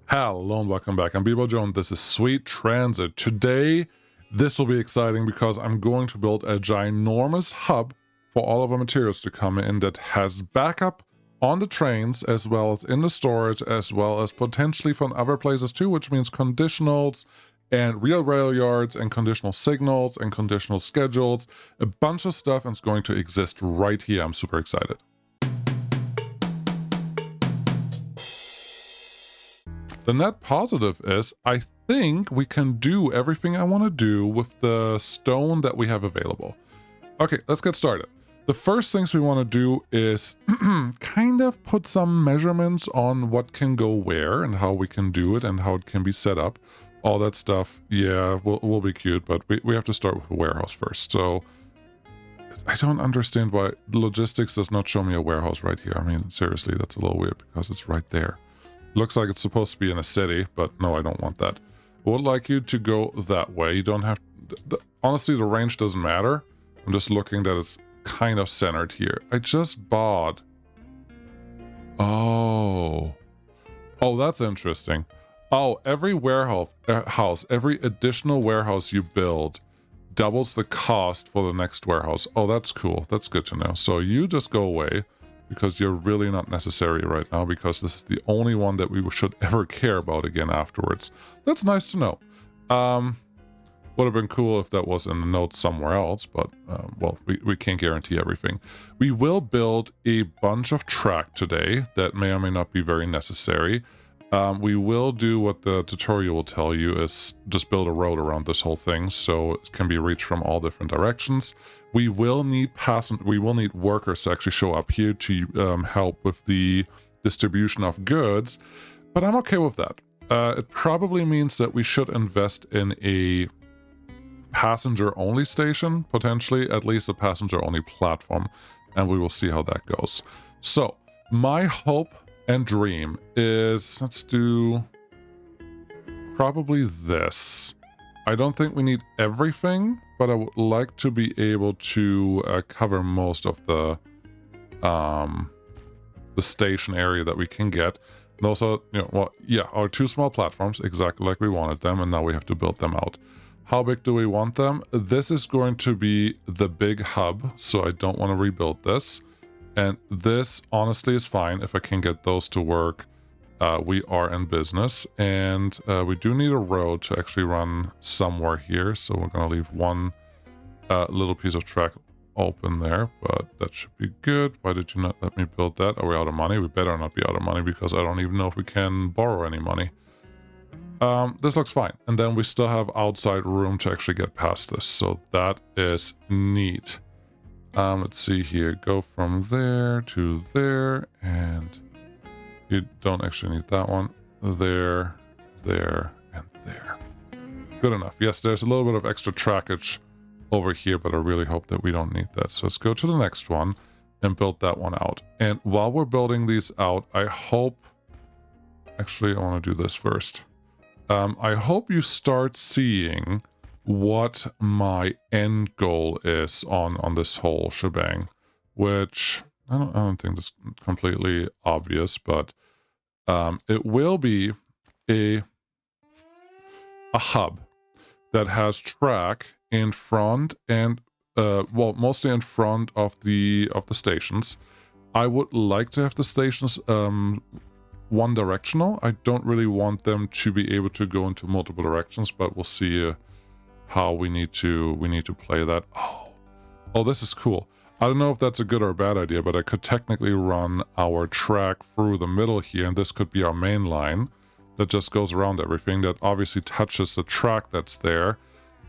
Hello and welcome back. I'm Bebo Joe and this is Sweet Transit. Today, this will be exciting because I'm going to build a ginormous hub for all of our materials to come in that has backup on the trains as well as in the storage as well as potentially from other places too, which means conditionals and real rail yards and conditional signals and conditional schedules. A bunch of stuff is going to exist right here. I'm super excited. The net positive is I think we can do everything I want to do with the stone that we have available. Okay, let's get started. The first things we want to do is kind of put some measurements on what can go where and how we can do it and how it can be set up. All that stuff, yeah, will be cute, but we have to start with a warehouse first. So I don't understand why logistics does not show me a warehouse right here. I mean, seriously, that's a little weird because it's right there. Looks like it's supposed to be in a city, but no, I don't want that. I would like you to go that way. You don't have... honestly, the range doesn't matter. I'm just looking that it's kind of centered here. I just bought... Oh, that's interesting. Oh, every warehouse, every additional warehouse you build doubles the cost for the next warehouse. Oh, that's cool. That's good to know. So you just go away, because you're really not necessary right now, because this is the only one that we should ever care about again afterwards. That's nice to know. Would have been cool if that was in the notes somewhere else, but, well, we can't guarantee everything. We will build a bunch of track today that may or may not be very necessary. We will do what the tutorial will tell you is just build a road around this whole thing so it can be reached from all different directions. We will need workers to actually show up here to help with the distribution of goods, but I'm okay with that. It probably means that we should invest in a passenger-only station, potentially, at least a passenger-only platform, and we will see how that goes. So, my hope and dream is, let's do probably this. I don't think we need everything, but I would like to be able to cover most of the station area that we can get. Those are, our two small platforms, exactly like we wanted them, and now we have to build them out. How big do we want them? This is going to be the big hub, so I don't want to rebuild this. And this, honestly, is fine if I can get those to work. We are in business, and we do need a road to actually run somewhere here, so we're going to leave one little piece of track open there, but that should be good. Why did you not let me build that? Are we out of money? We better not be out of money, because I don't even know if we can borrow any money. This looks fine, and then we still have outside room to actually get past this, so that is neat. Let's see here, go from there to there, and you don't actually need that one. There, there, and there. Good enough. Yes, there's a little bit of extra trackage over here, but I really hope that we don't need that. So let's go to the next one and build that one out. And while we're building these out, I hope... Actually, I want to do this first. I hope you start seeing what my end goal is on this whole shebang, which I don't think is completely obvious, but it will be a hub that has track in front and well, mostly in front of the stations. I would like to have the stations one directional. I don't really want them to be able to go into multiple directions, but we'll see how we need to play that. Oh, this is cool. I don't know if that's a good or a bad idea, but I could technically run our track through the middle here, and this could be our main line that just goes around everything, that obviously touches the track that's there.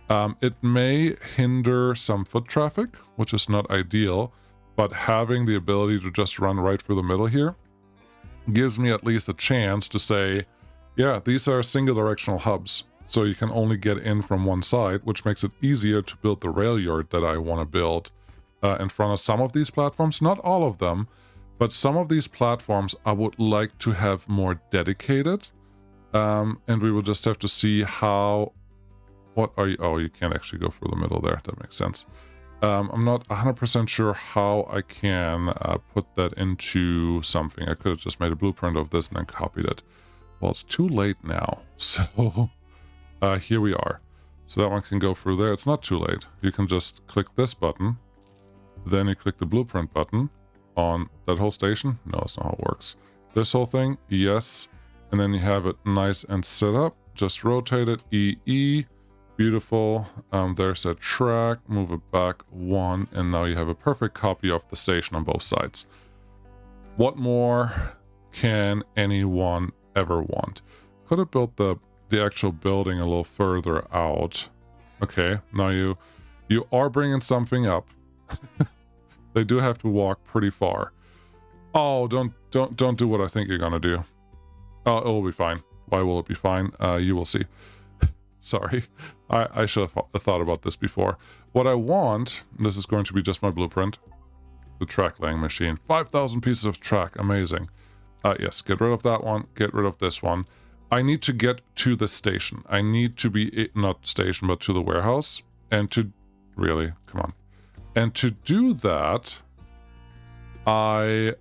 It may hinder some foot traffic, which is not ideal, but having the ability to just run right through the middle here gives me at least a chance to say, yeah, these are single directional hubs. So you can only get in from one side, which makes it easier to build the rail yard that I want to build in front of some of these platforms. Not all of them, but some of these platforms I would like to have more dedicated. And we will just have to see how... What are you... Oh, you can't actually go through the middle there. That makes sense. I'm not 100% sure how I can put that into something. I could have just made a blueprint of this and then copied it. Well, it's too late now. So here we are. So that one can go through there. It's not too late. You can just click this button. Then you click the blueprint button on that whole station. No, that's not how it works. This whole thing, yes. And then you have it nice and set up. Just rotate it, EE. Beautiful. There's a track. Move it back 1. And now you have a perfect copy of the station on both sides. What more can anyone ever want? Could have built the actual building a little further out. Okay, now you are bringing something up. They do have to walk pretty far. Oh, don't do what I think you're gonna do. Oh, it will be fine. Why will it be fine? You will see. Sorry, I should have thought about this before. What I want, this is going to be just my blueprint. The track laying machine. 5,000 pieces of track, amazing. Yes, get rid of that one, get rid of this one. I need to get to the station. I need to be, not station, but to the warehouse. And to, really, come on. And to do that, I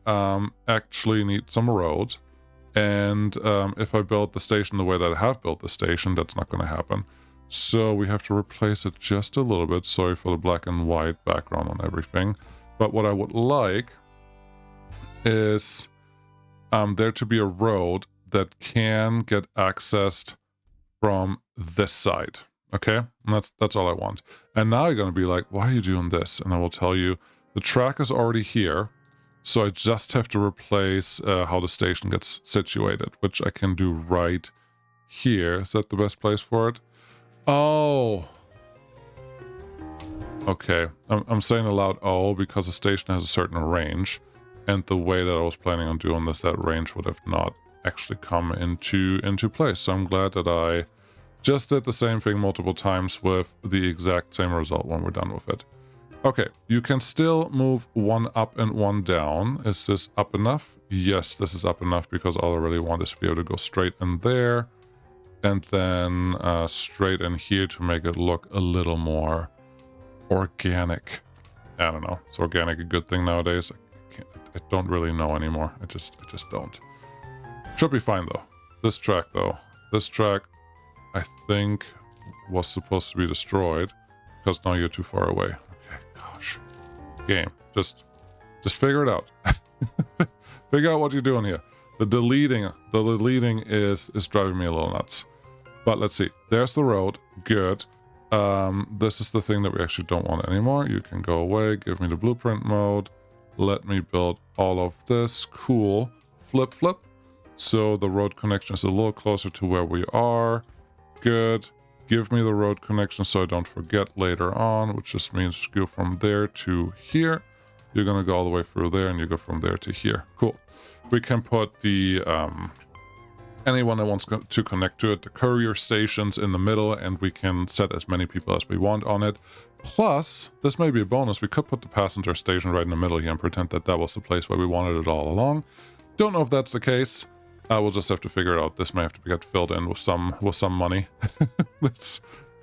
actually need some road. And if I build the station the way that I have built the station, that's not going to happen. So we have to replace it just a little bit. Sorry for the black and white background on everything. But what I would like is there to be a road that can get accessed from this side. Okay? And that's all I want. And now you're going to be like, why are you doing this? And I will tell you, the track is already here. So I just have to replace how the station gets situated, which I can do right here. Is that the best place for it? Oh. Okay. I'm saying aloud oh because the station has a certain range. And the way that I was planning on doing this, that range would have not actually come into place. So I'm glad that I just did the same thing multiple times with the exact same result when we're done with it. Okay, you can still move one up and one down. Is this up enough? Yes, this is up enough because all I really want is to be able to go straight in there and then straight in here to make it look a little more organic. I don't know. Is organic a good thing nowadays? I don't really know anymore. I just don't. Should be fine though. This track though. This track I think was supposed to be destroyed because now you're too far away. Game. Just figure it out. Figure out what you're doing here. The deleting is driving me a little nuts. But let's see. There's the road. Good. This is the thing that we actually don't want anymore. You can go away. Give me the blueprint mode. Let me build all of this. Cool. Flip. So the road connection is a little closer to where we are. Good. Give me the road connection so I don't forget later on, which just means go from there to here. You're going to go all the way through there and you go from there to here. Cool. We can put the anyone that wants to connect to it, the courier stations in the middle, and we can set as many people as we want on it. Plus, this may be a bonus. We could put the passenger station right in the middle here and pretend that that was the place where we wanted it all along. Don't know if that's the case. We'll just have to figure it out. This may have to get filled in with some money.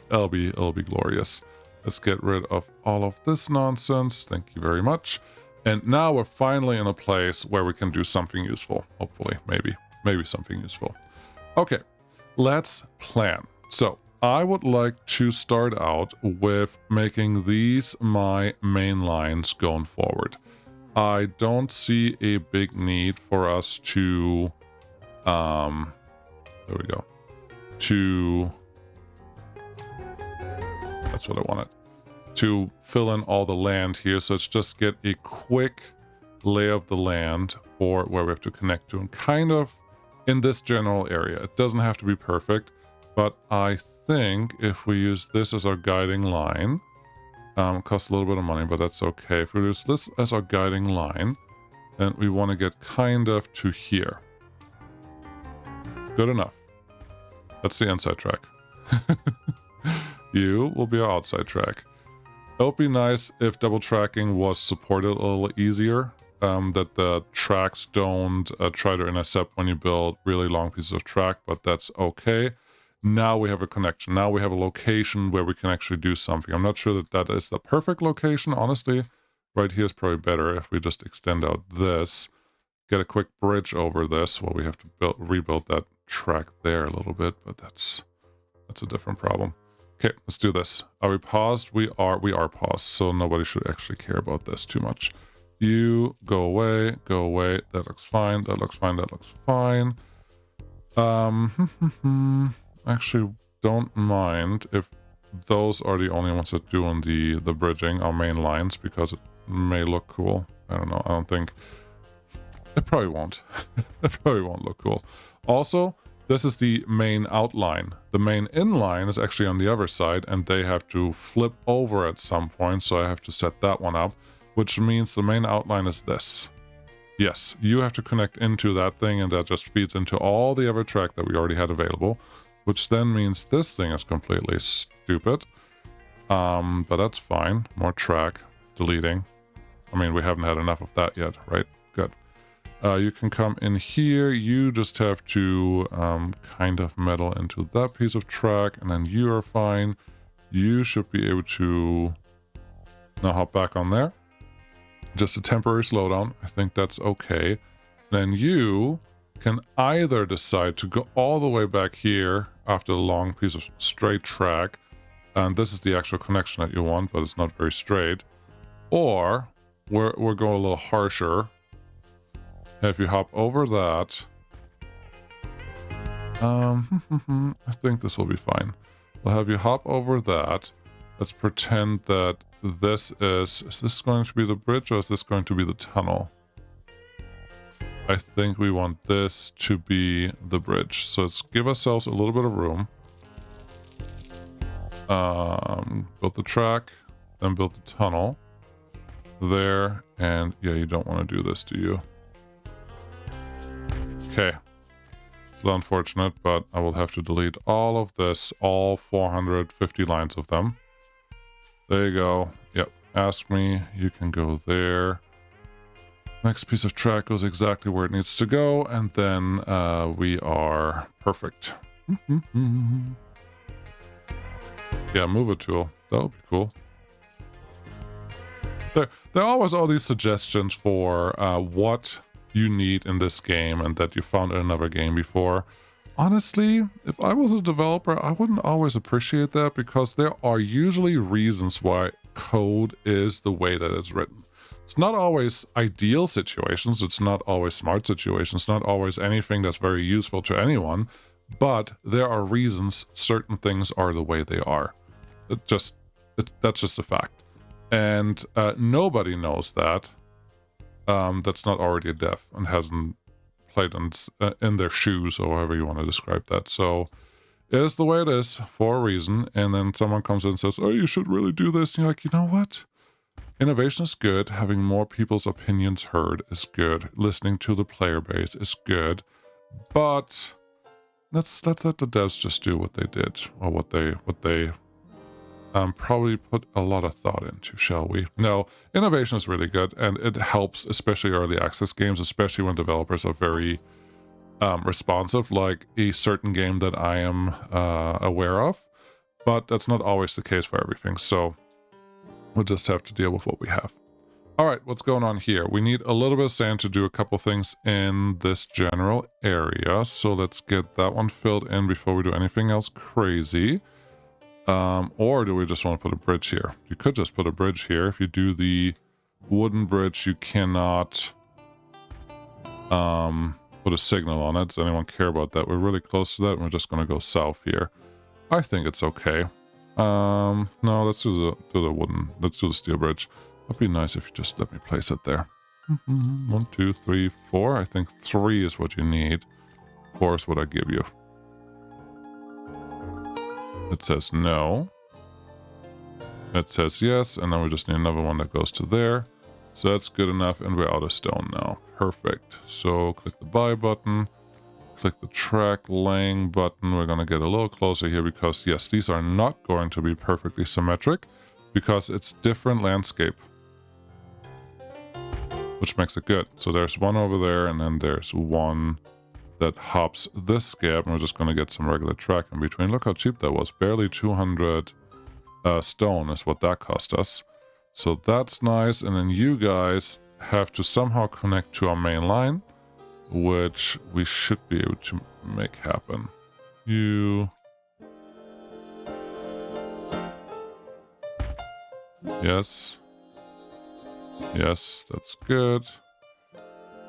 It'll be glorious. Let's get rid of all of this nonsense. Thank you very much. And now we're finally in a place where we can do something useful. Hopefully, maybe something useful. Okay, let's plan. So I would like to start out with making these my main lines going forward. I don't see a big need for us to there we go. That's what I wanted. To fill in all the land here. So let's just get a quick lay of the land for where we have to connect to and kind of in this general area. It doesn't have to be perfect, but I think if we use this as our guiding line, costs a little bit of money, but that's okay. If we use this as our guiding line, then we want to get kind of to here. Good enough. That's the inside track. You will be our outside track. It would be nice if double tracking was supported a little easier. That the tracks don't try to intercept when you build really long pieces of track, but that's okay. Now we have a connection. Now we have a location where we can actually do something. I'm not sure that that is the perfect location, honestly. Right here is probably better if we just extend out this. Get a quick bridge over this while we have to rebuild that track there a little bit, but that's a different problem. Okay, let's do this. Are we paused? We are paused, so nobody should actually care about this too much. You go away, go away. That looks fine, that looks fine, that looks fine. Actually, don't mind if those are the only ones that doing the bridging, our main lines, because it may look cool. I don't know, I don't think... It probably won't. It probably won't look cool. Also, this is the main outline. The main inline is actually on the other side, and they have to flip over at some point, so I have to set that one up, which means the main outline is this. Yes, you have to connect into that thing, and that just feeds into all the other track that we already had available, which then means this thing is completely stupid. But that's fine. More track. Deleting. I mean, we haven't had enough of that yet, right? Good. You can come in here. You just have to kind of meddle into that piece of track, and then you are fine. You should be able to now hop back on there. Just a temporary slowdown. I think that's okay. Then you can either decide to go all the way back here after a long piece of straight track, and this is the actual connection that you want, but it's not very straight. Or we're going a little harsher. If you hop over that, I think this will be fine. We'll have you hop over that. Let's pretend that this is this going to be the bridge, or is this going to be the tunnel? I think we want this to be the bridge. So let's give ourselves a little bit of room. Build the track, then build the tunnel there. And yeah, you don't want to do this, do you? Okay. It's a little unfortunate, but I will have to delete all of this, all 450 lines of them. There you go. Yep. Ask me. You can go there. Next piece of track goes exactly where it needs to go, and then we are perfect. Yeah, move a tool. That would be cool. There are always all these suggestions for what you need in this game and that you found in another game before. Honestly, if I was a developer, I wouldn't always appreciate that, because there are usually reasons why code is the way that it's written. It's not always ideal situations, it's not always smart situations, not always anything that's very useful to anyone, but there are reasons certain things are the way they are. That's just a fact. And nobody knows that. That's not already a dev and hasn't played in their shoes, or however you want to describe that. So it is the way it is for a reason. And then someone comes in and says, oh, you should really do this. And you're like, you know what? Innovation is good. Having more people's opinions heard is good. Listening to the player base is good. But let's let the devs just do what they did, or what they probably put a lot of thought into, shall we? No, innovation is really good, and it helps, especially early access games, especially when developers are very responsive, like a certain game that I am aware of. But that's not always the case for everything, so we'll just have to deal with what we have. All right, what's going on here? We need a little bit of sand to do a couple things in this general area, so let's get that one filled in before we do anything else crazy. Or do we just want to put a bridge here? You could just put a bridge here. If you do the wooden bridge, you cannot put a signal on it. Does anyone care about that? We're really close to that, and we're just going to go south here. I think it's okay. No, let's do the wooden. Let's do the steel bridge. It'd be nice if you just let me place it there. 1, 2, 3, 4. I think 3 is what you need. 4 is what I give you. It says no. It says yes, and then we just need another one that goes to there. So that's good enough, and we're out of stone now. Perfect. So click the buy button. Click the track laying button. We're going to get a little closer here, because yes, these are not going to be perfectly symmetric, because it's different landscape, which makes it good. So there's one over there, and then there's one that hops this gap, and we're just going to get some regular track in between. Look how cheap that was. Barely 200 stone is what that cost us. So that's nice. And then you guys have to somehow connect to our main line, which we should be able to make happen. You... Yes. Yes, that's good.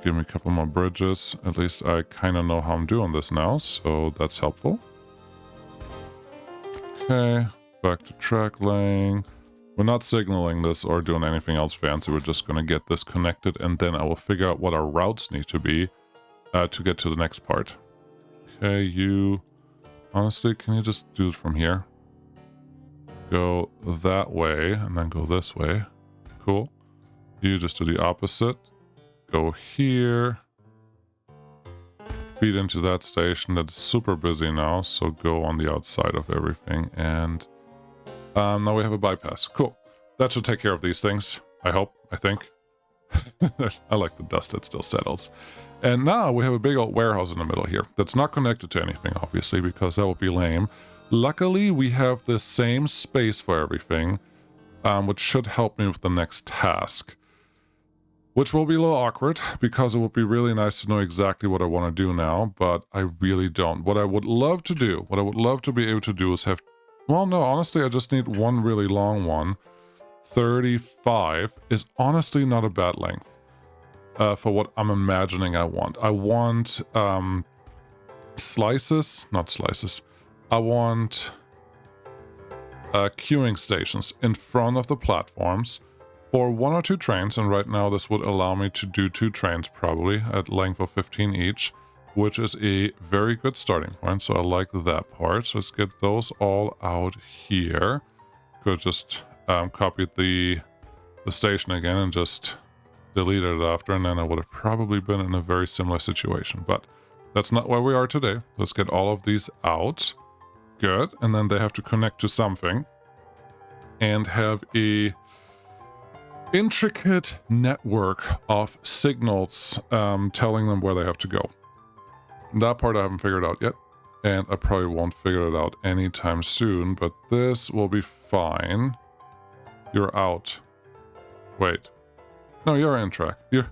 Give me a couple more bridges. At least I kind of know how I'm doing this now, so that's helpful. Okay, back to track laying. We're not signaling this or doing anything else fancy. We're just going to get this connected, and then I will figure out what our routes need to be to get to the next part. Okay, you... Honestly, can you just do it from here? Go that way, and then go this way. Cool. You just do the opposite. Go here. Feed into that station that's super busy now, so go on the outside of everything, and now we have a bypass. Cool. That should take care of these things. I hope. I think. I like the dust that still settles. And now we have a big old warehouse in the middle here that's not connected to anything, obviously, because that would be lame. Luckily, we have the same space for everything, which should help me with the next task. Which will be a little awkward, because it would be really nice to know exactly what I want to do now, but I really don't. What I would love to do, what I would love to be able to do is have... Well, no, honestly, I just need one really long one. 35 is honestly not a bad length for what I'm imagining I want. I want slices, not slices. I want queuing stations in front of the platforms for 1 or 2 trains, and right now this would allow me to do 2 trains probably at length of 15 each, which is a very good starting point, so I like that part. So let's get those all out here. Could just copy the station again and just delete it after, and then I would have probably been in a very similar situation, but that's not where we are today. Let's get all of these out. Good, and then they have to connect to something and have a intricate network of signals telling them where they have to go. That part I haven't figured out yet, and I probably won't figure it out anytime soon, but this will be fine. You're out. Wait. No, you're in track. You're...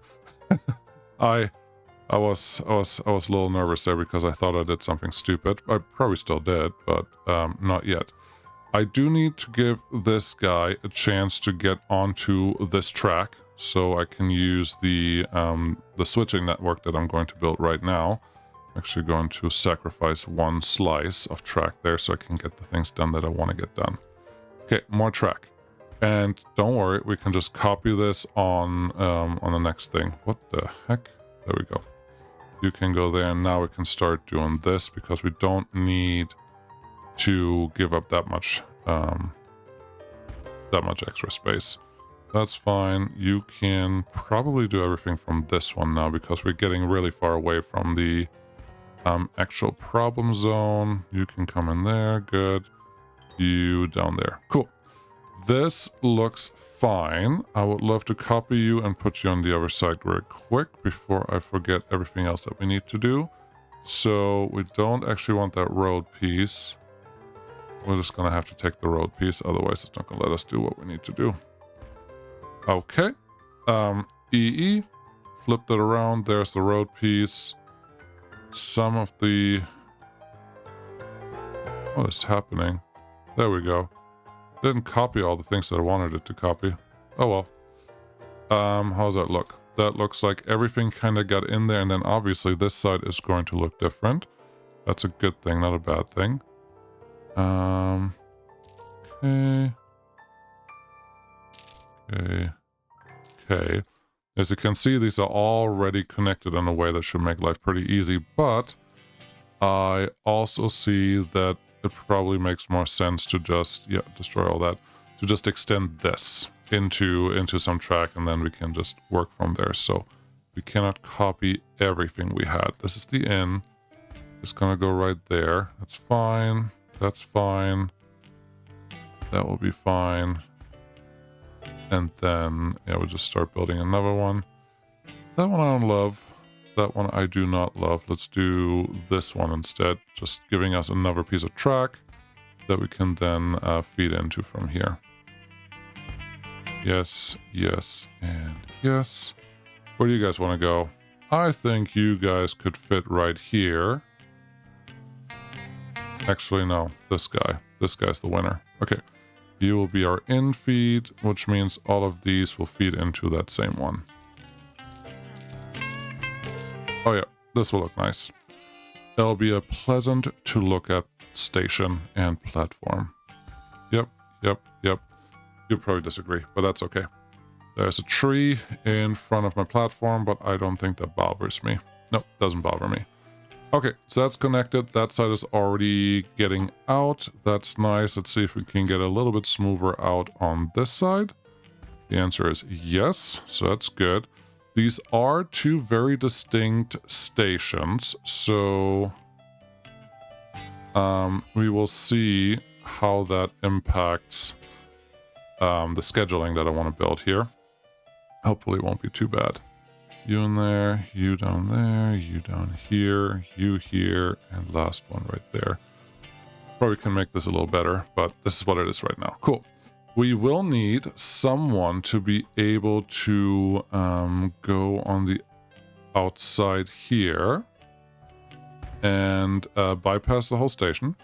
I was a little nervous there because I thought I did something stupid. I probably still did, but not yet. I do need to give this guy a chance to get onto this track, so I can use the switching network that I'm going to build right now. I'm actually going to sacrifice 1 slice of track there so I can get the things done that I want to get done. Okay, more track. And don't worry, we can just copy this on the next thing. What the heck? There we go. You can go there, and now we can start doing this because we don't need to give up that much extra space. That's fine. You can probably do everything from this one now because we're getting really far away from the actual problem zone. You can come in there. Good. You down there. Cool. This looks fine. I would love to copy you and put you on the other side real quick before I forget everything else that we need to do. So we don't actually want that road piece. We're just going to have to take the road piece. Otherwise, it's not going to let us do what we need to do. Okay. EE. Flip that around. There's the road piece. Some of the... What is happening? There we go. Didn't copy all the things that I wanted it to copy. Oh well. How does that look? That looks like everything kind of got in there, and then obviously this side is going to look different. That's a good thing, not a bad thing. Okay. Okay. As you can see, these are already connected in a way that should make life pretty easy, but I also see that it probably makes more sense to just, destroy all that, to just extend this into some track, and then we can just work from there. So we cannot copy everything we had. This is the in. It's gonna go right there. That's fine. That's fine. That will be fine. And then, we'll just start building another one. That one I don't love. That one I do not love. Let's do this one instead. Just giving us another piece of track that we can then feed into from here. Yes, yes, and yes. Where do you guys want to go? I think you guys could fit right here. Actually, no, this guy. This guy's the winner. Okay. You will be our in feed, which means all of these will feed into that same one. Oh yeah, this will look nice. It'll be a pleasant to look at station and platform. Yep, yep, yep. You'll probably disagree, but that's okay. There's a tree in front of my platform, but I don't think that bothers me. Nope, doesn't bother me. Okay, so that's connected. That side is already getting out. That's nice. Let's see if we can get a little bit smoother out on this side. The answer is yes, so that's good. These are two very distinct stations, so we will see how that impacts the scheduling that I want to build here. Hopefully it won't be too bad. You in there, you down there, you down here, you here, and last one right there. Probably can make this a little better, but this is what it is right now. Cool. We will need someone to be able to go on the outside here and bypass the whole station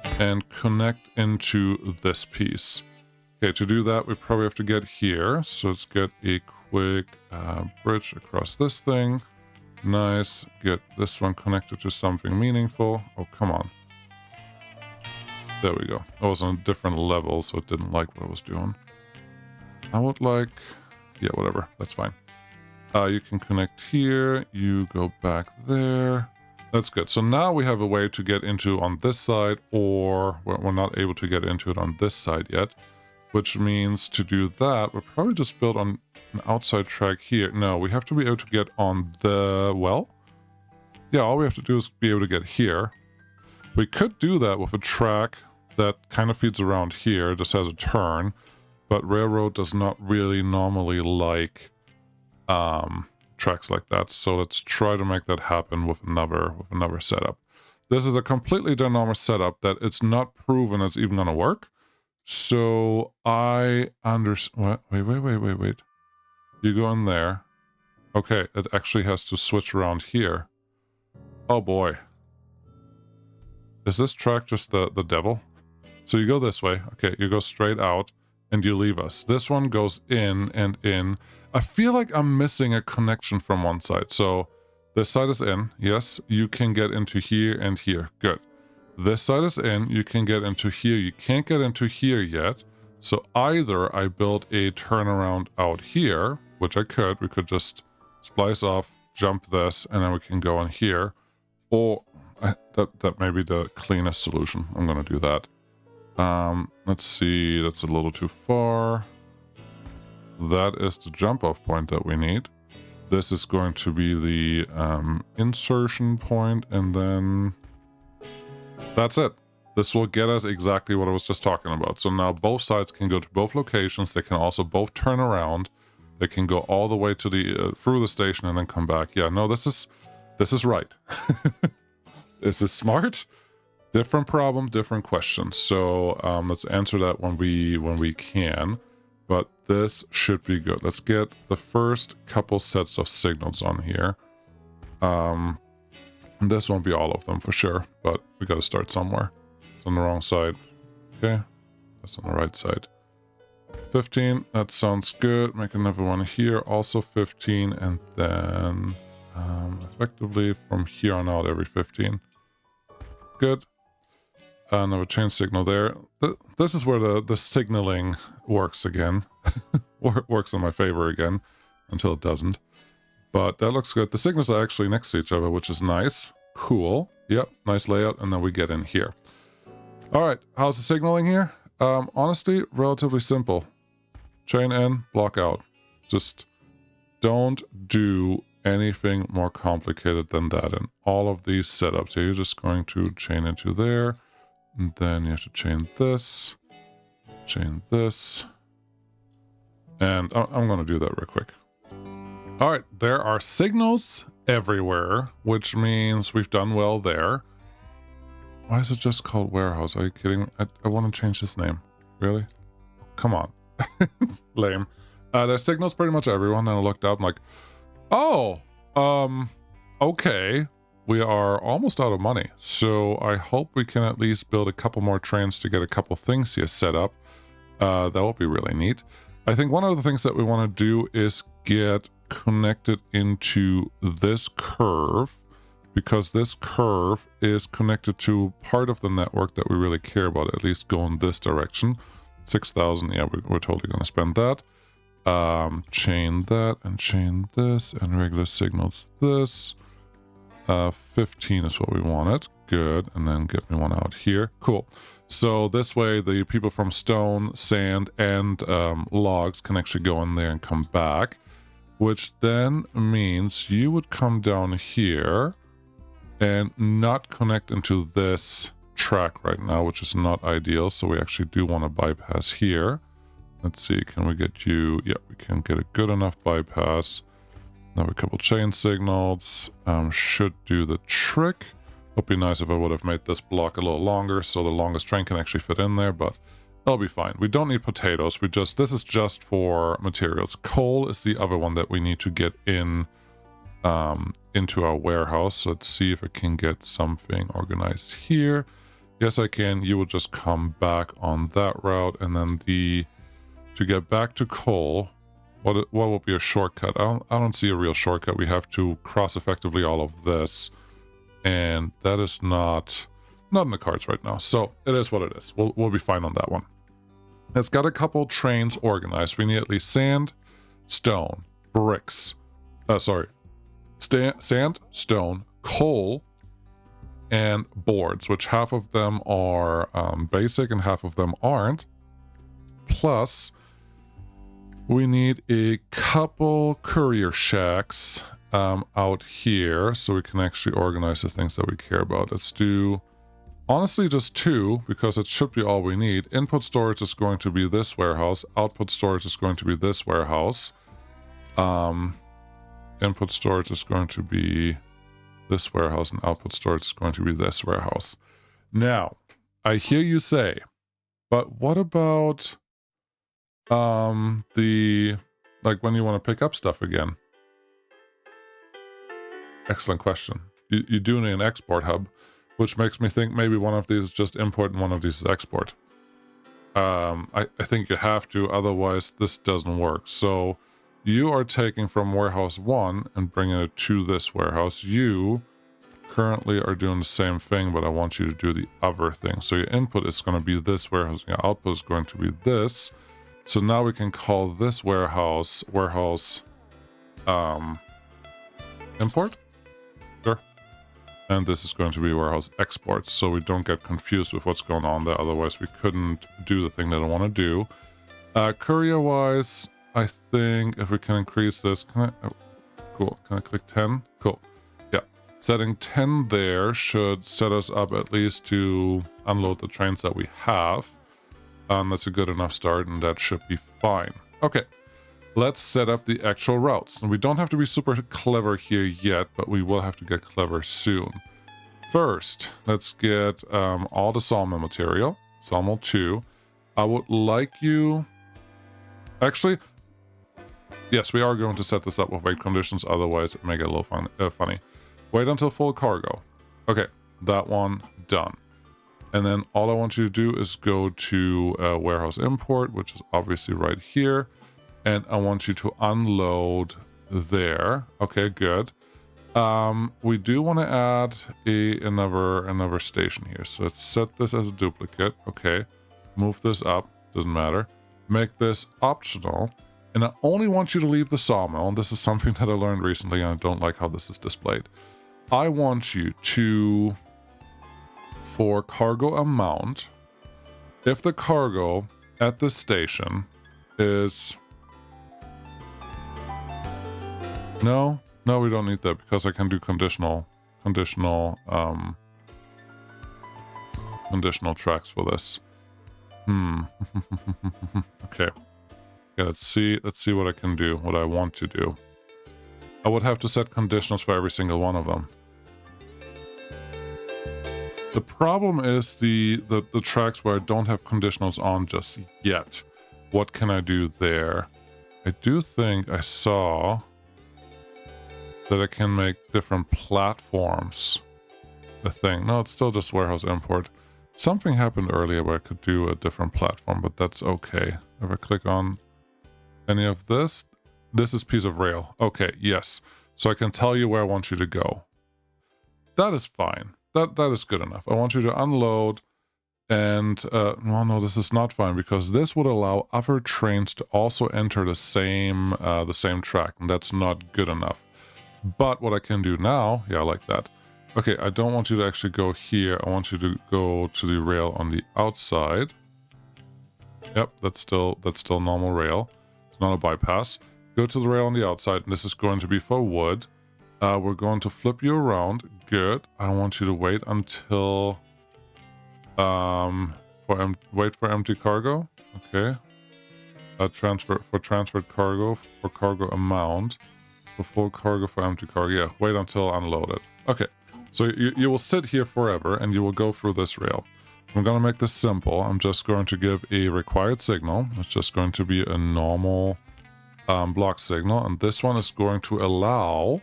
and connect into this piece. Okay, to do that, we probably have to get here. So let's get a quick bridge across this thing. Nice. Get this one connected to something meaningful. Oh, come on. There we go. It was on a different level, so it didn't like what I was doing. I would like... Yeah, whatever. That's fine. You can connect here. You go back there. That's good. So now we have a way to get into on this side, or we're not able to get into it on this side yet. Which means to do that, we'll probably just build on an outside track here. No, we have to be able to get on the... Well, yeah, all we have to do is be able to get here. We could do that with a track that kind of feeds around here, just has a turn, but railroad does not really normally like tracks like that. So let's try to make that happen with another setup. This is a completely dynamic setup that it's not proven it's even going to work. So I understand. Wait. You go in there. Okay, it actually has to switch around here. Oh boy. Is this track just the devil? So you go this way. Okay, you go straight out and you leave us. This one goes in and in. I feel like I'm missing a connection from one side. So this side is in. Yes, you can get into here and here. Good. This side is in, you can get into here. You can't get into here yet. So either I build a turnaround out here, which I could. We could just splice off, jump this, and then we can go in here. Or that may be the cleanest solution. I'm going to do that. Let's see. That's a little too far. That is the jump off point that we need. This is going to be the insertion point, and then... That's it. This will get us exactly what I was just talking about. So now both sides can go to both locations. They can also both turn around. They can go all the way to the through the station and then come back. Yeah, no, this is right. This is smart. Different problem, different question. So let's answer that when we can. But this should be good. Let's get the first couple sets of signals on here. This won't be all of them for sure, but we got to start somewhere. It's on the wrong side. Okay, that's on the right side. 15, that sounds good. Make another one here, also 15, and then effectively from here on out every 15. Good. Another chain signal there. This is where the signaling works again. Works in my favor again, until it doesn't. But that looks good. The signals are actually next to each other, which is nice. Cool. Yep, nice layout. And then we get in here. All right, how's the signaling here? Honestly, relatively simple. Chain in, block out. Just don't do anything more complicated than that in all of these setups. So you're just going to chain into there. And then you have to chain this. Chain this. And I'm going to do that real quick. All right, there are signals everywhere, which means we've done well there. Why is it just called warehouse? Are you kidding? I want to change this name. Really? Come on. Lame. There's signals pretty much everywhere. And then I looked up, I'm like, Oh, okay. We are almost out of money, so I hope we can at least build a couple more trains to get a couple things here set up. That will be really neat. I think one of the things that we want to do is get connected into this curve, because this curve is connected to part of the network that we really care about, at least go in this direction. 6,000, yeah, we're totally going to spend that. Chain that and chain this and regular signals this. 15 is what we wanted. Good. And then get me one out here. Cool. So this way the people from stone, sand, and logs can actually go in there and come back, which then means you would come down here and not connect into this track right now, which is not ideal. So we actually do want to bypass here. Let's see, can we get you? Yeah, we can get a good enough bypass. Now a couple chain signals. Should do the trick. Would be nice if I would have made this block a little longer so the longest train can actually fit in there, but that'll be fine. We don't need potatoes. This is just for materials. Coal is the other one that we need to get in into our warehouse. So let's see if I can get something organized here. Yes, I can. You will just come back on that route, and then to get back to coal, what will be a shortcut? I don't see a real shortcut. We have to cross effectively all of this, and that is not in the cards right now. So it is what it is. We'll be fine on that one. It's got a couple trains organized. We need at least sand, stone, bricks. Sand, stone, coal, and boards, which half of them are basic and half of them aren't. Plus, we need a couple courier shacks out here so we can actually organize the things that we care about. Let's do, honestly, just 2, because it should be all we need. Input storage is going to be this warehouse. Output storage is going to be this warehouse. Input storage is going to be this warehouse, and output storage is going to be this warehouse. Now, I hear you say, but what about like when you want to pick up stuff again? Excellent question. You do need an export hub, which makes me think maybe one of these is just import and one of these is export. I think you have to, otherwise this doesn't work. So you are taking from warehouse 1 and bringing it to this warehouse. You currently are doing the same thing, but I want you to do the other thing. So your input is going to be this warehouse, your output is going to be this. So now we can call this warehouse import. Sure. And this is going to be warehouse export, so we don't get confused with what's going on there. Otherwise we couldn't do the thing that I want to do. Courier wise, I think if we can increase this, cool. Can I click 10? Cool. Yeah. Setting 10 there should set us up at least to unload the trains that we have. That's a good enough start, and that should be fine. Okay, let's set up the actual routes. And we don't have to be super clever here yet, but we will have to get clever soon. First, let's get all the sawmill material. Sawmill 2. I would like you... Actually, yes, we are going to set this up with weight conditions, otherwise it may get a little funny. Wait until full cargo. Okay, that one done. And then all I want you to do is go to warehouse import, which is obviously right here. And I want you to unload there. Okay, good. We do want to add another station here. So let's set this as a duplicate. Okay, move this up. Doesn't matter. Make this optional. And I only want you to leave the sawmill. And this is something that I learned recently, and I don't like how this is displayed. I want you to... for cargo amount, if the cargo at this station is... No, we don't need that because I can do conditional tracks for this. Okay. Yeah, let's see what I can do, what I want to do. I would have to set conditionals for every single one of them. The problem is the tracks where I don't have conditionals on just yet. What can I do there? I do think I saw... that I can make different platforms a thing. No, it's still just warehouse import. Something happened earlier where I could do a different platform, but that's okay. If I click on any of this, this is piece of rail. Okay, yes. So I can tell you where I want you to go. That is fine. That is good enough. I want you to unload and, well, no, this is not fine because this would allow other trains to also enter the same track, and that's not good enough. But what I can do now, yeah, I like that. Okay, I don't want you to actually go here. I want you to go to the rail on the outside. Yep, that's still normal rail. It's not a bypass. Go to the rail on the outside, and this is going to be for wood. We're going to flip you around. Good. I want you to wait until wait for empty cargo. Okay. Transferred cargo for cargo amount. For full cargo for empty cargo. Yeah, wait until unloaded. Okay. So you will sit here forever and you will go through this rail. I'm going to make this simple. I'm just going to give a required signal. It's just going to be a normal block signal. And this one is going to allow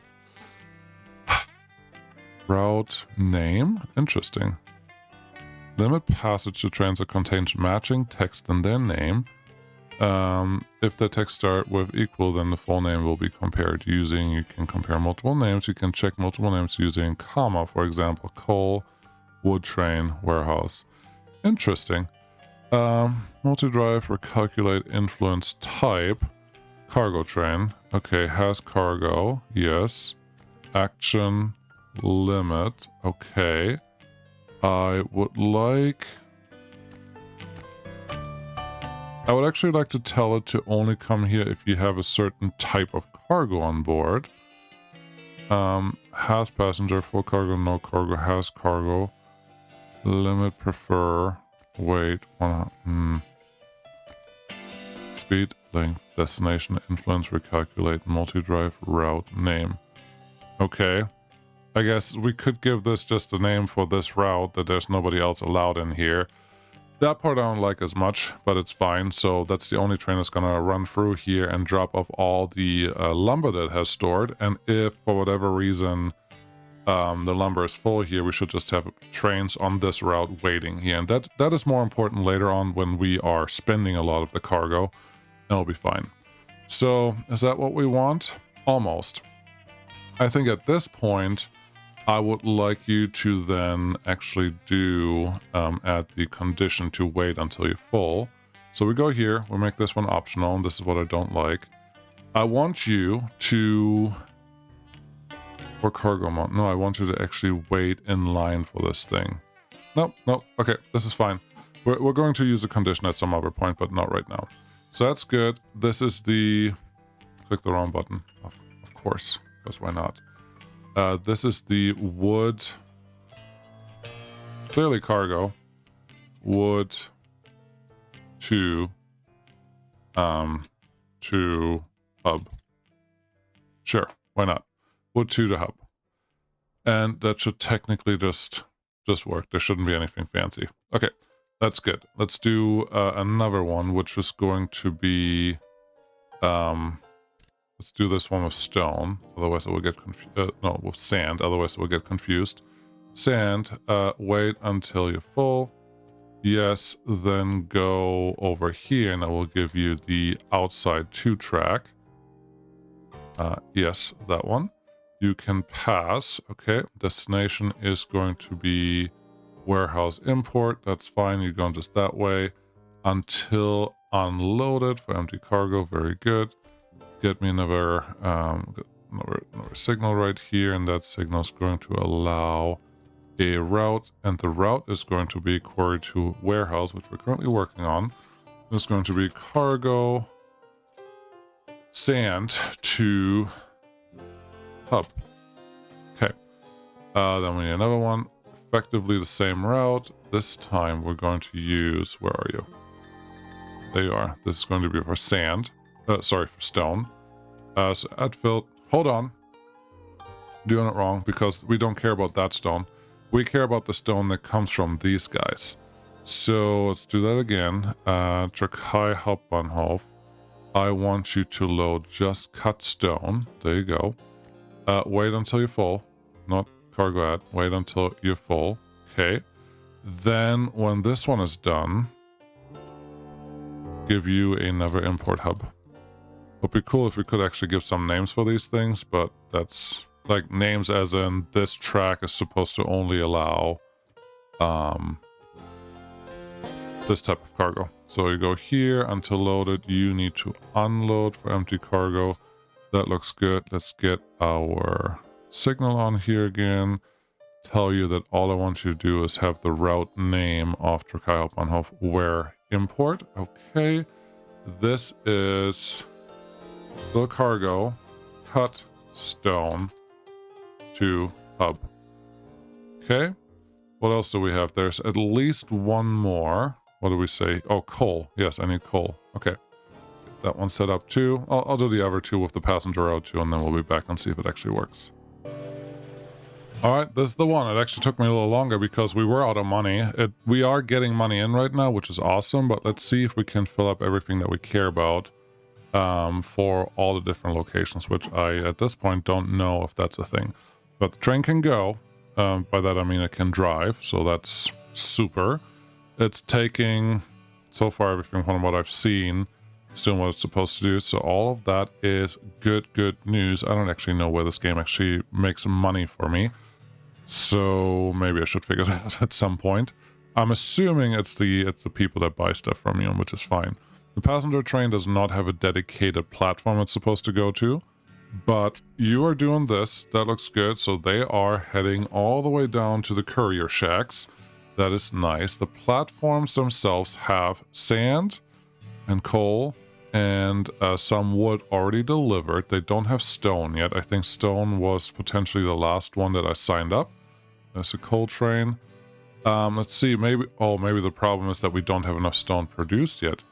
route name. Interesting. Limit passage to trains that contains matching text in their name. If the text start with equal, then the full name will be compared using, you can compare multiple names. You can check multiple names using comma, for example, coal, wood train, warehouse. Interesting. Multi-drive, recalculate influence type, cargo train. Okay, has cargo, yes. Action, limit, okay. I would actually like to tell it to only come here if you have a certain type of cargo on board. Has passenger, full cargo, no cargo, has cargo. Limit, prefer, weight, speed, length, destination, influence, recalculate, multi-drive, route, name. Okay. I guess we could give this just a name for this route, that there's nobody else allowed in here. That part I don't like as much, but it's fine. So that's the only train that's going to run through here and drop off all the lumber that it has stored. And if, for whatever reason, the lumber is full here, we should just have trains on this route waiting here. And that is more important later on when we are spending a lot of the cargo. And it'll be fine. So is that what we want? Almost. I think at this point, I would like you to then actually do add the condition to wait until you're full. So we go here, we make this one optional, and this is what I don't like. I want you to, for cargo amount, no, I want you to actually wait in line for this thing. No, okay, this is fine. We're going to use a condition at some other point, but not right now. So that's good. This is the, click the wrong button, of course, because why not? This is the wood, clearly cargo, wood to hub. Sure, why not? Wood to the hub. And that should technically just work. There shouldn't be anything fancy. Okay, that's good. Let's do another one, which is going to be, let's do this one with stone, otherwise it will get confused. No, with sand, otherwise it will get confused. Sand, wait until you're full. Yes, then go over here and I will give you the outside 2 track. Yes, that one. You can pass. Okay, destination is going to be warehouse import. That's fine. You're going just that way until unloaded for empty cargo. Very good. Get me another signal right here, and that signal is going to allow a route, and the route is going to be query to warehouse, which we're currently working on. It's going to be cargo sand to hub. Okay, then we need another one, effectively the same route. This time we're going to use, where are you? There you are. This is going to be for sand. Sorry, for stone. So add fill. Hold on. Doing it wrong because we don't care about that stone. We care about the stone that comes from these guys. So let's do that again. Trakai Hauptbahnhof. I want you to load just cut stone. There you go. Wait until you're full. Not cargo add. Wait until you're full. Okay. Then when this one is done, give you another import hub. Would be cool if we could actually give some names for these things, but that's like names as in this track is supposed to only allow this type of cargo. So you go here until loaded. You need to unload for empty cargo. That looks good. Let's get our signal on here again. Tell you that all I want you to do is have the route name of Türkei Hauptbahnhof where import. Okay. This is still cargo. Cut stone to hub. Okay. What else do we have? There's at least one more. What do we say? Oh, coal. Yes, I need coal. Okay. Get that one set up too. I'll do the other two with the passenger route too, and then we'll be back and see if it actually works. Alright, this is the one. It actually took me a little longer because we were out of money. We are getting money in right now, which is awesome, but let's see if we can fill up everything that we care about for all the different locations, which I, at this point, don't know if that's a thing. But the train can go. By that I mean it can drive, so that's super. It's taking, so far, everything from what I've seen, it's doing what it's supposed to do. So all of that is good news. I don't actually know where this game actually makes money for me. So maybe I should figure that out at some point. I'm assuming it's the people that buy stuff from you, which is fine. The passenger train does not have a dedicated platform it's supposed to go to. But you are doing this. That looks good. So they are heading all the way down to the courier shacks. That is nice. The platforms themselves have sand and coal and some wood already delivered. They don't have stone yet. I think stone was potentially the last one that I signed up. There's a coal train. Let's see. Maybe the problem is that we don't have enough stone produced yet.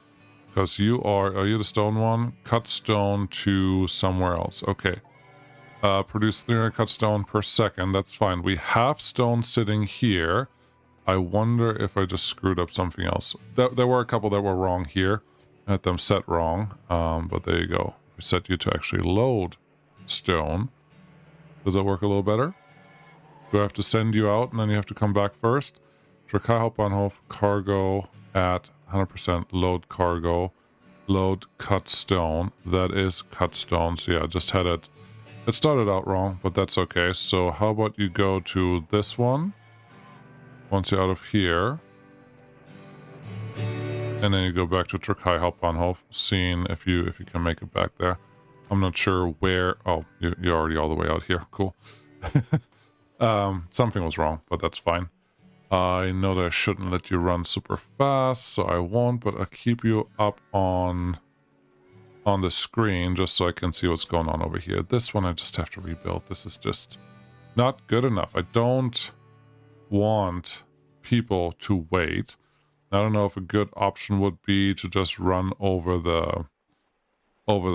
Because are you the stone one? Cut stone to somewhere else. Okay. Produce 300 cut stone per second. That's fine. We have stone sitting here. I wonder if I just screwed up something else. There were a couple that were wrong here. I had them set wrong. But there you go. We set you to actually load stone. Does that work a little better? Do I have to send you out and then you have to come back first? Türkei Hauptbahnhof cargo at 100% load cargo. Load cut stone. That is cut stone. So yeah, I just had it. It started out wrong, but that's okay. So how about you go to this one? Once you're out of here. And then you go back to Türkei Hauptbahnhof, seeing if you can make it back there. I'm not sure where. Oh, you're already all the way out here. Cool. Something was wrong, but that's fine. I know that I shouldn't let you run super fast, so I won't, but I'll keep you up on the screen just so I can see what's going on over here. This one I just have to rebuild. This is just not good enough. I don't want people to wait. I don't know if a good option would be to just run over the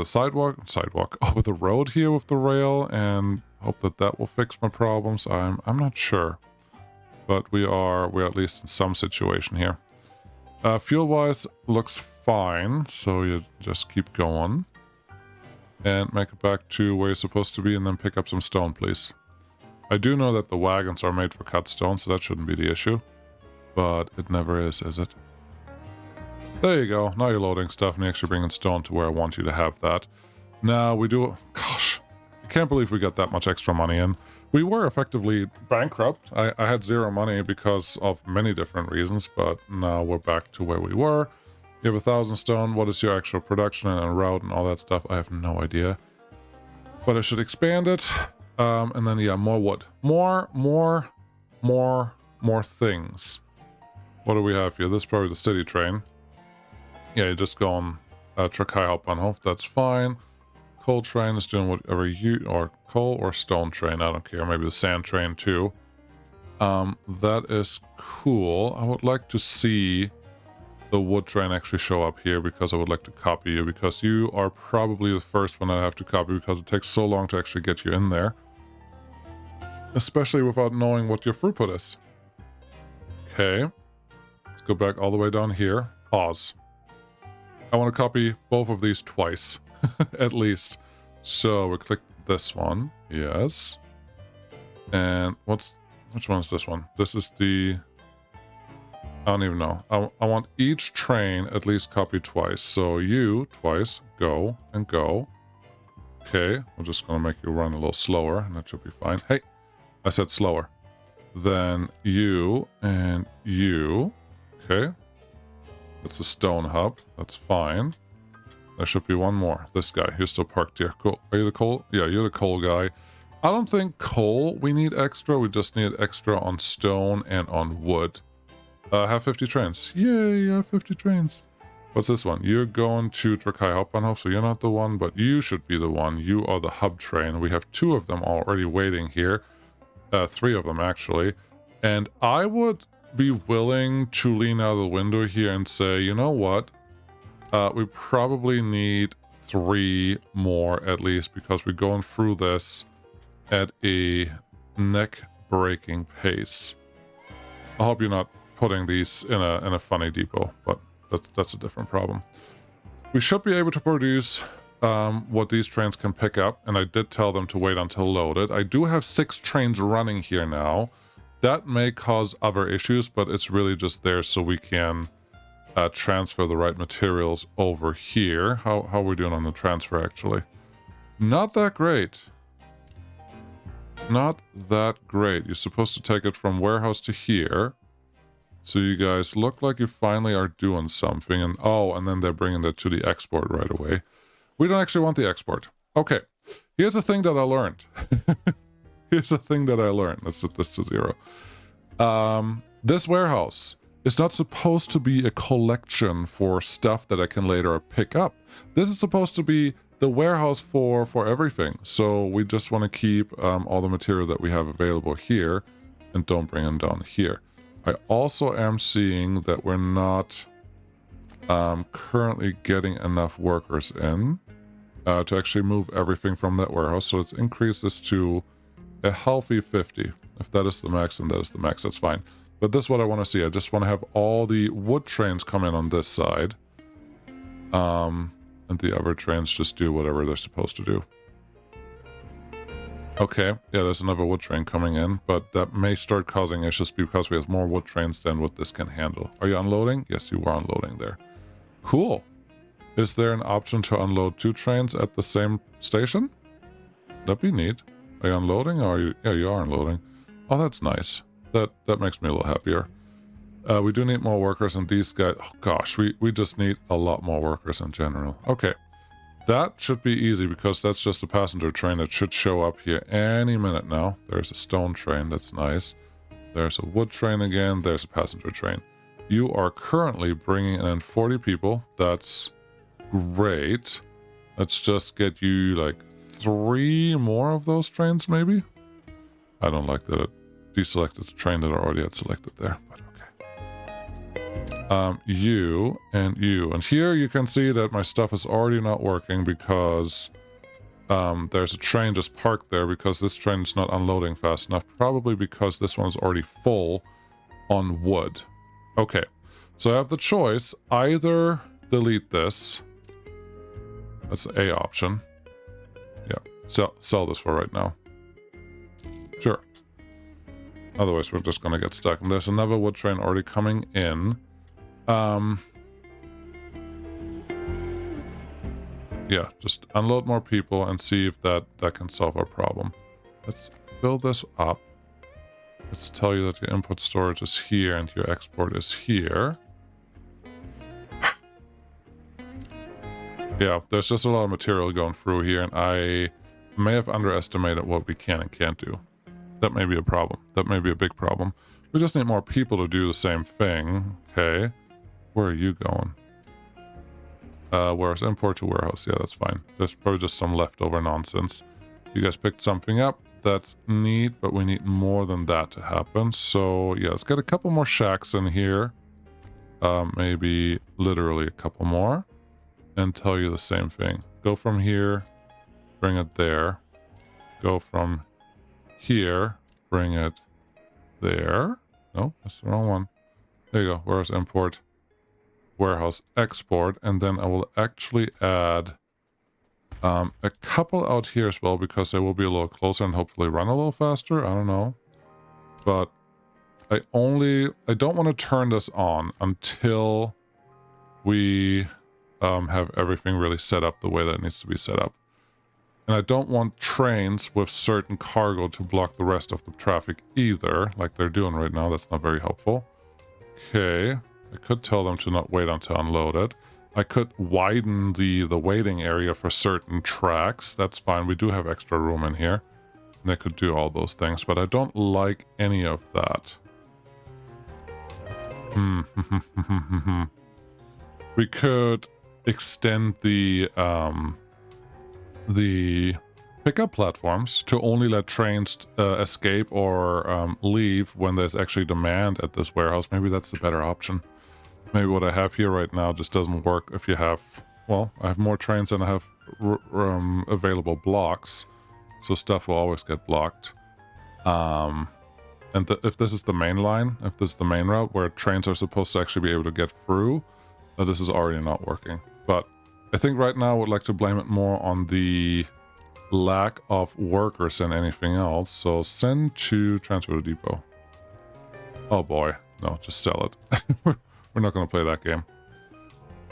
sidewalk, over the road here with the rail and hope that will fix my problems. I'm not sure, but we're at least in some situation here. Fuel-wise looks fine, so you just keep going and make it back to where you're supposed to be and then pick up some stone, please. I do know that the wagons are made for cut stone, so that shouldn't be the issue, but it never is it? There you go. Now you're loading stuff and you're actually bringing stone to where I want you to have that. Now we do... Gosh, I can't believe we got that much extra money in. We were effectively bankrupt. I had zero money because of many different reasons, but now we're back to where we were. You have 1,000 stone. What is your actual production and route and all that stuff? I have no idea. But I should expand it. And then, yeah, more wood. More things. What do we have here? This is probably the city train. Yeah, you just go on Türkei Hauptbahnhof. That's fine. Coal train is doing whatever or coal or stone train. I don't care. Maybe the sand train too. That is cool. I would like to see the wood train actually show up here because I would like to copy you because you are probably the first one I have to copy because it takes so long to actually get you in there. Especially without knowing what your throughput is. Okay. Let's go back all the way down here. Pause. I want to copy both of these twice, at least. So we click this one. Yes. And which one is this one? This is the... I don't even know. I want each train at least copied twice. So you twice, go and go. Okay, we're just gonna make you run a little slower, and that should be fine. Hey, I said slower. Then you and you. Okay. That's a stone hub. That's fine. There should be one more. This guy. He's still parked here. Cool. Are you the coal? Yeah, you're the coal guy. I don't think coal we need extra. We just need extra on stone and on wood. Have 50 trains. Yay, I have 50 trains. What's this one? You're going to Trakai Hauptbahnhof, so you're not the one, but you should be the one. You are the hub train. We have 2 of them already waiting here. 3 of them, actually. And I would be willing to lean out of the window here and say, you know what? We probably need 3 more at least, because we're going through this at a neck-breaking pace. I hope you're not putting these in a funny depot, but that's a different problem. We should be able to produce what these trains can pick up, and I did tell them to wait until loaded. I do have 6 trains running here now. That may cause other issues, but it's really just there so we can transfer the right materials over here. How are we doing on the transfer, actually? Not that great. Not that great. You're supposed to take it from warehouse to here. So you guys look like you finally are doing something. And oh, and then they're bringing that to the export right away. We don't actually want the export. Okay. Here's a thing that I learned. Here's a thing that I learned. Let's set this to 0. This warehouse is not supposed to be a collection for stuff that I can later pick up. This is supposed to be the warehouse for everything. So we just want to keep all the material that we have available here and don't bring them down here. I also am seeing that we're not currently getting enough workers in to actually move everything from that warehouse. So let's increase this to a healthy 50. If that is the max, then that is the max. That's fine. But this is what I want to see. I just want to have all the wood trains come in on this side. And the other trains just do whatever they're supposed to do. Okay, yeah, there's another wood train coming in, but that may start causing issues because we have more wood trains than what this can handle. Are you unloading? Yes, you are unloading there. Cool. Is there an option to unload 2 trains at the same station? That'd be neat. Are you unloading or are you... Yeah, you are unloading. Oh, that's nice. That makes me a little happier. We do need more workers, and these guys... Oh, gosh, we just need a lot more workers in general. Okay. That should be easy because that's just a passenger train that should show up here any minute now. There's a stone train. That's nice. There's a wood train again. There's a passenger train. You are currently bringing in 40 people. That's great. Let's just get you like 3 more of those trains maybe. I don't like that it deselected the train that I already had selected there, but okay. You and you. And here you can see that my stuff is already not working because there's a train just parked there because this train is not unloading fast enough. Probably because this one is already full on wood. Okay, so I have the choice. Either delete this. That's A option. Yeah, sell this for right now. Sure. Otherwise, we're just going to get stuck. And there's another wood train already coming in. Yeah, just unload more people and see if that can solve our problem. Let's build this up. Let's tell you that your input storage is here and your export is here. Yeah, there's just a lot of material going through here, and I may have underestimated what we can and can't do. That may be a problem. That may be a big problem. We just need more people to do the same thing. Okay. Where are you going? Where's import to warehouse? Yeah, that's fine. There's probably just some leftover nonsense. You guys picked something up. That's neat, but we need more than that to happen. So, yeah, let's get a couple more shacks in here. Maybe literally a couple more. And tell you the same thing. Go from here, bring it there. Go from here, bring it there. No, that's the wrong one. There you go. Where's import? Warehouse export. And then I will actually add A couple out here as well, because they will be a little closer and hopefully run a little faster. I don't know. But I don't want to turn this on until we have everything really set up the way that it needs to be set up. And I don't want trains with certain cargo to block the rest of the traffic either, like they're doing right now. That's not very helpful. Okay, I could tell them to not wait until unloaded. I could widen the waiting area for certain tracks. That's fine. We do have extra room in here. And I could do all those things, but I don't like any of that. We could extend the pickup platforms to only let trains escape or leave when there's actually demand at this warehouse. Maybe that's the better option. Maybe what I have here right now just doesn't work if you have... Well, I have more trains than I have available blocks, so stuff will always get blocked. And if this is the main line, if this is the main route where trains are supposed to actually be able to get through, this is already not working. But I think right now I would like to blame it more on the lack of workers than anything else. So send to transfer to depot. Oh boy, no, just sell it. We're not going to play that game.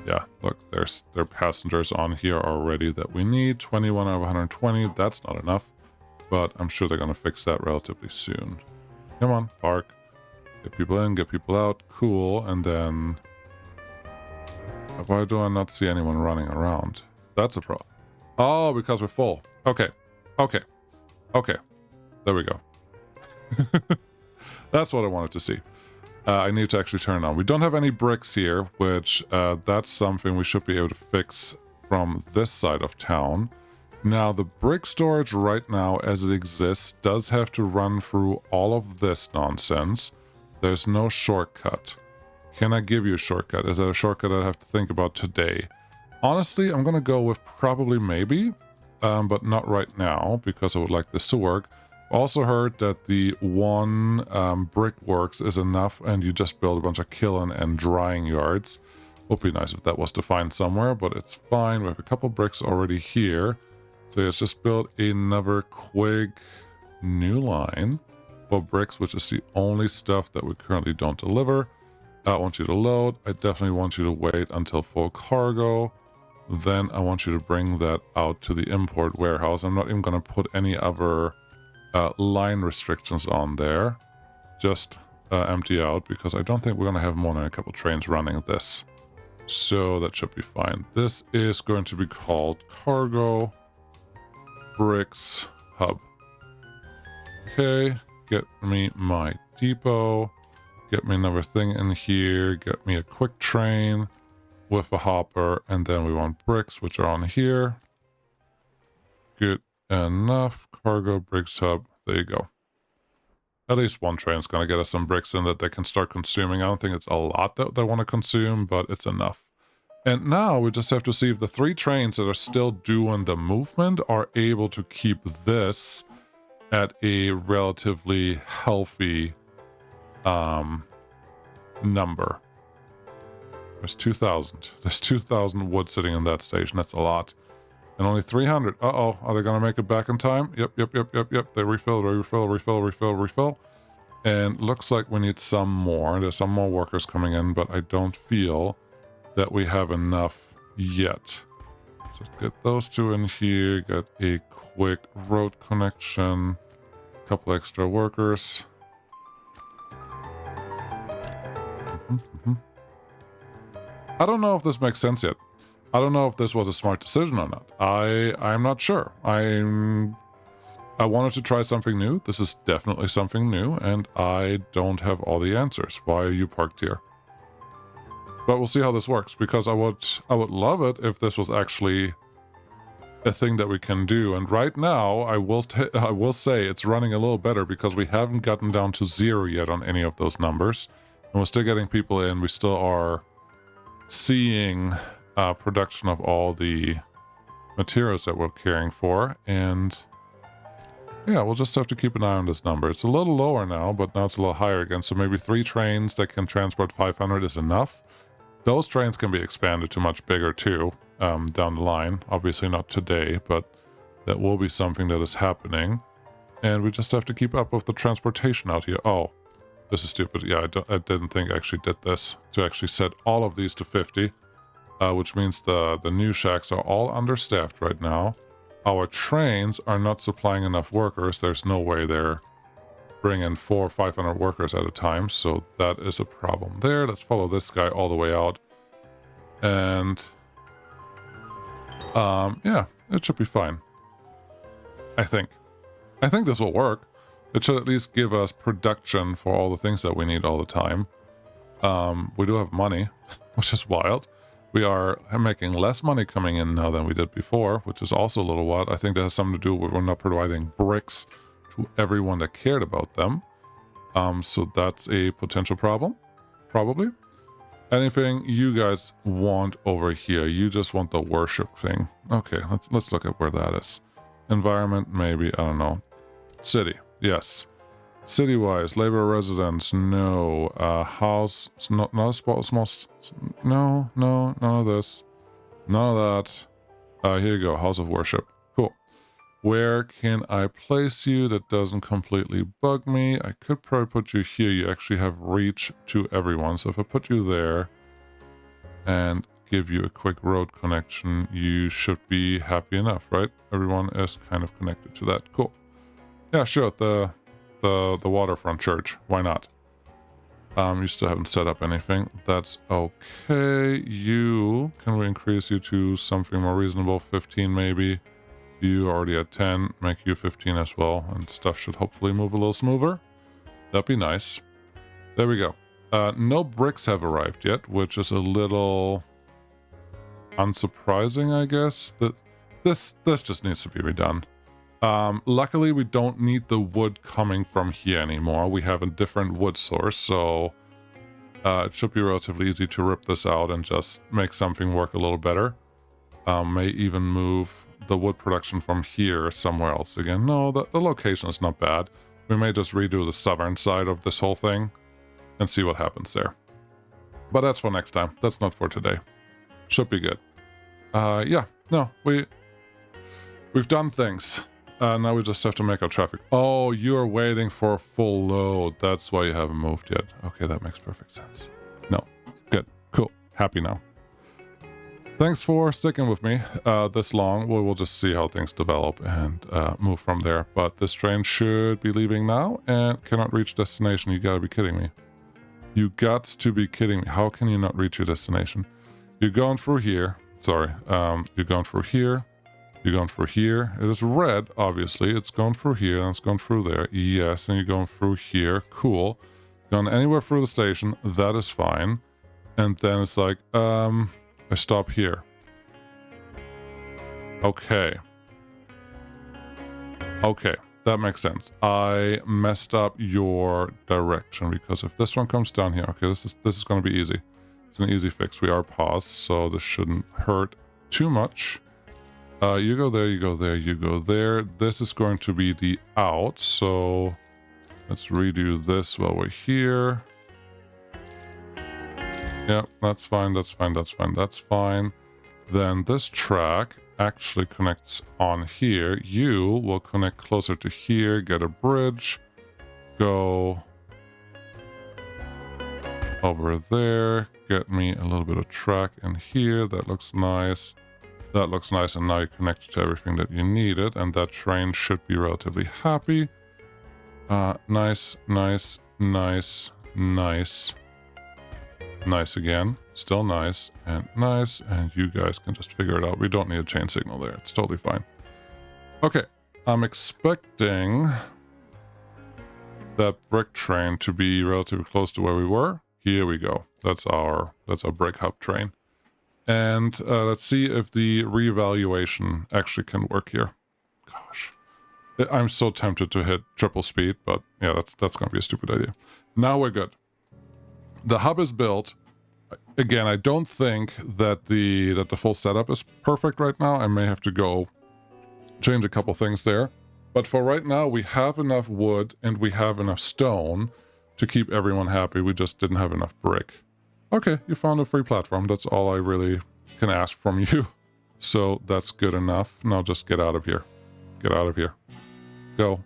Yeah, look, there are passengers on here already that we need. 21 out of 120, that's not enough. But I'm sure they're going to fix that relatively soon. Come on, park. Get people in, get people out. Cool, and then... Why do I not see anyone running around? That's a problem. Oh, because we're full. Okay. Okay. Okay. There we go. That's what I wanted to see. I need to actually turn it on. We don't have any bricks here, which that's something we should be able to fix from this side of town. Now, the brick storage right now, as it exists, does have to run through all of this nonsense. There's no shortcut. Can I give you a shortcut? Is that a shortcut I have to think about today? Honestly, I'm going to go with probably maybe, but not right now, because I would like this to work. Also heard that the one brickworks is enough, and you just build a bunch of kiln and drying yards. Would be nice if that was defined somewhere, but it's fine. We have a couple bricks already here. So let's just build another quick new line for bricks, which is the only stuff that we currently don't deliver. I want you to load. I definitely want you to wait until full cargo. Then I want you to bring that out to the import warehouse. I'm not even going to put any other line restrictions on there. Just empty out, because I don't think we're going to have more than a couple trains running this. So that should be fine. This is going to be called Cargo Bricks Hub. Okay, get me my depot. Get me another thing in here. Get me a quick train with a hopper. And then we want bricks, which are on here. Good enough. Cargo Bricks Hub. There you go. At least one train is going to get us some bricks in that they can start consuming. I don't think it's a lot that they want to consume, but it's enough. And now we just have to see if the 3 trains that are still doing the movement are able to keep this at a relatively healthy number. There's 2,000. There's 2,000 wood sitting in that station. That's a lot. And only 300. Uh-oh. Are they going to make it back in time? Yep. They refill. And looks like we need some more. There's some more workers coming in, but I don't feel that we have enough yet. Just get those 2 in here. Get a quick road connection. A couple extra workers. I don't know if this makes sense yet. I don't know if this was a smart decision or not. I'm not sure. I wanted to try something new. This is definitely something new, and I don't have all the answers. Why are you parked here? But we'll see how this works, because I would love it if this was actually a thing that we can do. And right now, I will say it's running a little better, because we haven't gotten down to 0 yet on any of those numbers. And we're still getting people in. We still are seeing production of all the materials that we're caring for. And yeah, we'll just have to keep an eye on this number. It's a little lower now, but now it's a little higher again. So maybe 3 trains that can transport 500 is enough. Those trains can be expanded to much bigger too. down the line. Obviously not today, but that will be something that is happening. And we just have to keep up with the transportation out here. Oh, this is stupid. Yeah, I didn't think I actually did this. To actually set all of these to 50. Which means the new shacks are all understaffed right now. Our trains are not supplying enough workers. There's no way they're bringing 400 or 500 workers at a time. So that is a problem there. Let's follow this guy all the way out. And yeah, it should be fine. I think this will work. It should at least give us production for all the things that we need all the time. We do have money, which is wild. We are making less money coming in now than we did before, which is also a little wild. I think that has something to do with we're not providing bricks to everyone that cared about them. So that's a potential problem, probably. Anything you guys want over here? You just want the worship thing. Okay, let's look at where that is. Environment, maybe, I don't know. City, yes. City-wise, labor residence, no. House, not a small, no, none of this. None of that. Here you go, house of worship. Cool. Where can I place you that doesn't completely bug me? I could probably put you here. You actually have reach to everyone. So if I put you there and give you a quick road connection, you should be happy enough, right? Everyone is kind of connected to that. Cool. Yeah, sure. The waterfront church. Why not? You still haven't set up anything. That's okay. Can we increase you to something more reasonable? 15 maybe. You already at 10. Make you 15 as well. And stuff should hopefully move a little smoother. That'd be nice. There we go. No bricks have arrived yet, which is a little unsurprising, I guess. This just needs to be redone. Luckily, we don't need the wood coming from here anymore. We have a different wood source, so it should be relatively easy to rip this out and just make something work a little better. May even move the wood production from here somewhere else again. No, the location is not bad. We may just redo the southern side of this whole thing and see what happens there. But that's for next time. That's not for today. Should be good. Yeah, no, we've done things. Now we just have to make our traffic. Oh, you're waiting for a full load. That's why you haven't moved yet. Okay, that makes perfect sense. No, good, cool, happy now. Thanks for sticking with me this long. We'll just see how things develop and move from there. But this train should be leaving now and cannot reach destination. You gotta be kidding me. You got to be kidding me. How can you not reach your destination? You're going through here. Sorry, you're going through here. You're going through here. It is red, obviously. It's going through here and it's going through there. Yes, and you're going through here. Cool. Going anywhere through the station. That is fine. And then it's like, I stop here. Okay. Okay, that makes sense. I messed up your direction because if this one comes down here, okay, this is going to be easy. It's an easy fix. We are paused, so this shouldn't hurt too much. You go there, you go there, you go there. This is going to be the out, so let's redo this while we're here. Yeah, that's fine, that's fine, that's fine, that's fine. Then this track actually connects on here. You will connect closer to here, get a bridge, go over there, get me a little bit of track in here. That looks nice. That looks nice, and now you connect to everything that you needed, and that train should be relatively happy. Nice, nice, nice, nice. Nice again. Still nice, and you guys can just figure it out. We don't need a chain signal there. It's totally fine. Okay, I'm expecting that brick train to be relatively close to where we were. Here we go. That's our brick hub train. And let's see if the reevaluation actually can work here. Gosh. I'm so tempted to hit triple speed, but yeah, that's going to be a stupid idea. Now we're good. The hub is built. Again, I don't think that the full setup is perfect right now. I may have to go change a couple things there. But for right now, we have enough wood and we have enough stone to keep everyone happy. We just didn't have enough brick. Okay, you found a free platform. That's all I really can ask from you. So that's good enough. Now just get out of here. Get out of here. Go.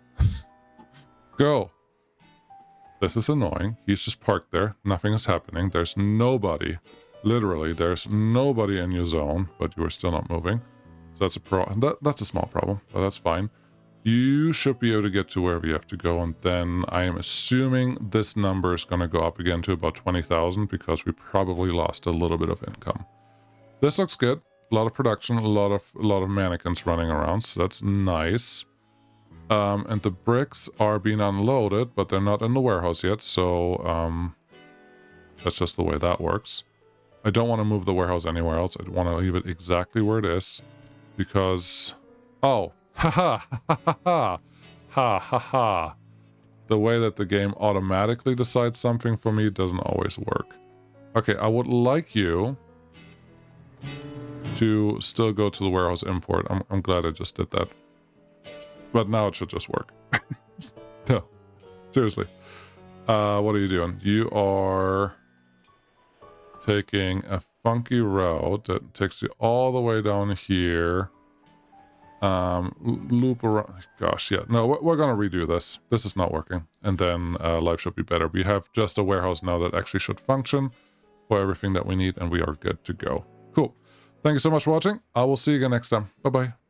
Go. This is annoying. He's just parked there. Nothing is happening. There's nobody. Literally, there's nobody in your zone, but you are still not moving. So that's a that's a small problem, but that's fine. You should be able to get to wherever you have to go, and then I am assuming this number is going to go up again to about 20,000 because we probably lost a little bit of income. This looks good. A lot of production, a lot of mannequins running around, so that's nice. And the bricks are being unloaded, but they're not in the warehouse yet, so that's just the way that works. I don't want to move the warehouse anywhere else. I want to leave it exactly where it is, because... Oh, haha, ha ha ha, ha ha ha. The way that the game automatically decides something for me doesn't always work. Okay, I would like you to still go to the warehouse import. I'm glad I just did that. But now it should just work. No, seriously. What are you doing? You are taking a funky route that takes you all the way down here. Loop around. Gosh, yeah. No, we're gonna redo this. This is not working. And then life should be better. We have just a warehouse now that actually should function for everything that we need, and we are good to go. Cool. Thank you so much for watching. I will see you again next time. Bye-bye.